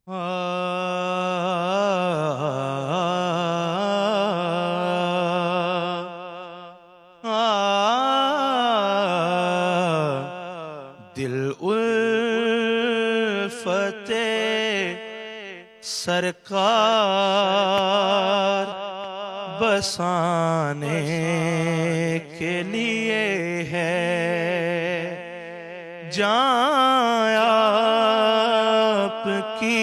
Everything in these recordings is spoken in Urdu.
دل الفت سرکار بسانے کے لیے ہے، جان آپ کی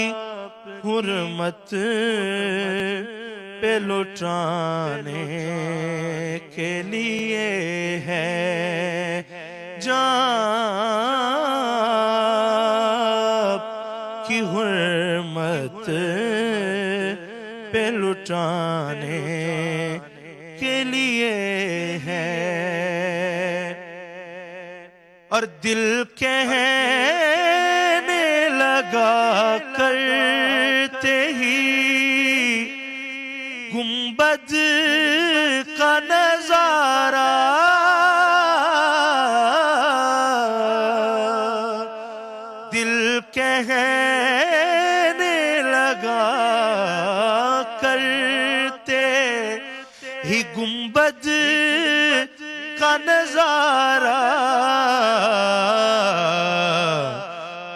حرمت پہ لٹانے کے لیے ہے، جان آپ کی حرمت پہ لٹانے کے لیے ہے۔ اور دل کہنے لگا کرتے ہی گنبد کا نظارہ، دل کہنے لگا کرتے ہی گنبد کا نظارہ،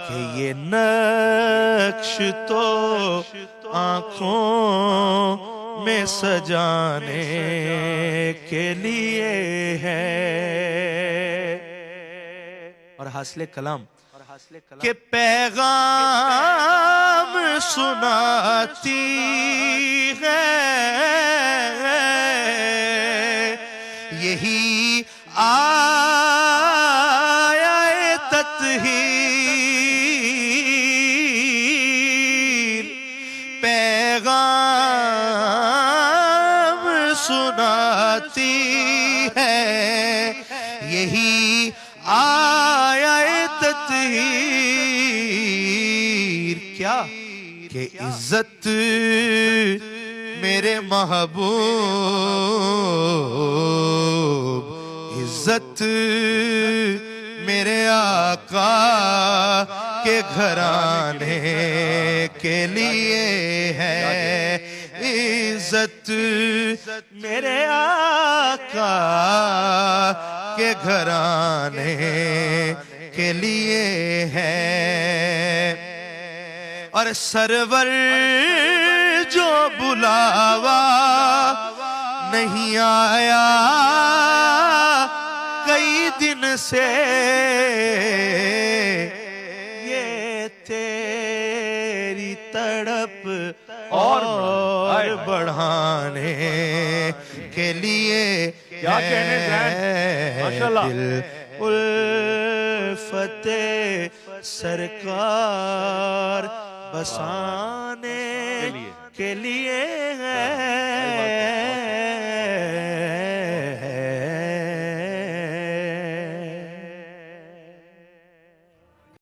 کہ یہ نقش تو آنکھوں میں سجانے کے لیے ہے۔ اور حاصل کلام کہ پیغام سناتی ہے یہی آیا تطہیر، پیغام سناتی ہے یہی آیا تطہیر، کیا کہ عزت میرے محبوب، عزت میرے آقا کے گھرانے کے لیے ہے، عزت میرے آقا کے گھرانے کے لیے ہے۔ اور سرور جو بلاوا نہیں آیا کئی دن سے، یہ تیری تڑپ اور بڑھانے کے لیے کیا کہنے زین ماشاءاللہ۔ دل الفت سرکار بسانے کے لیے ہے۔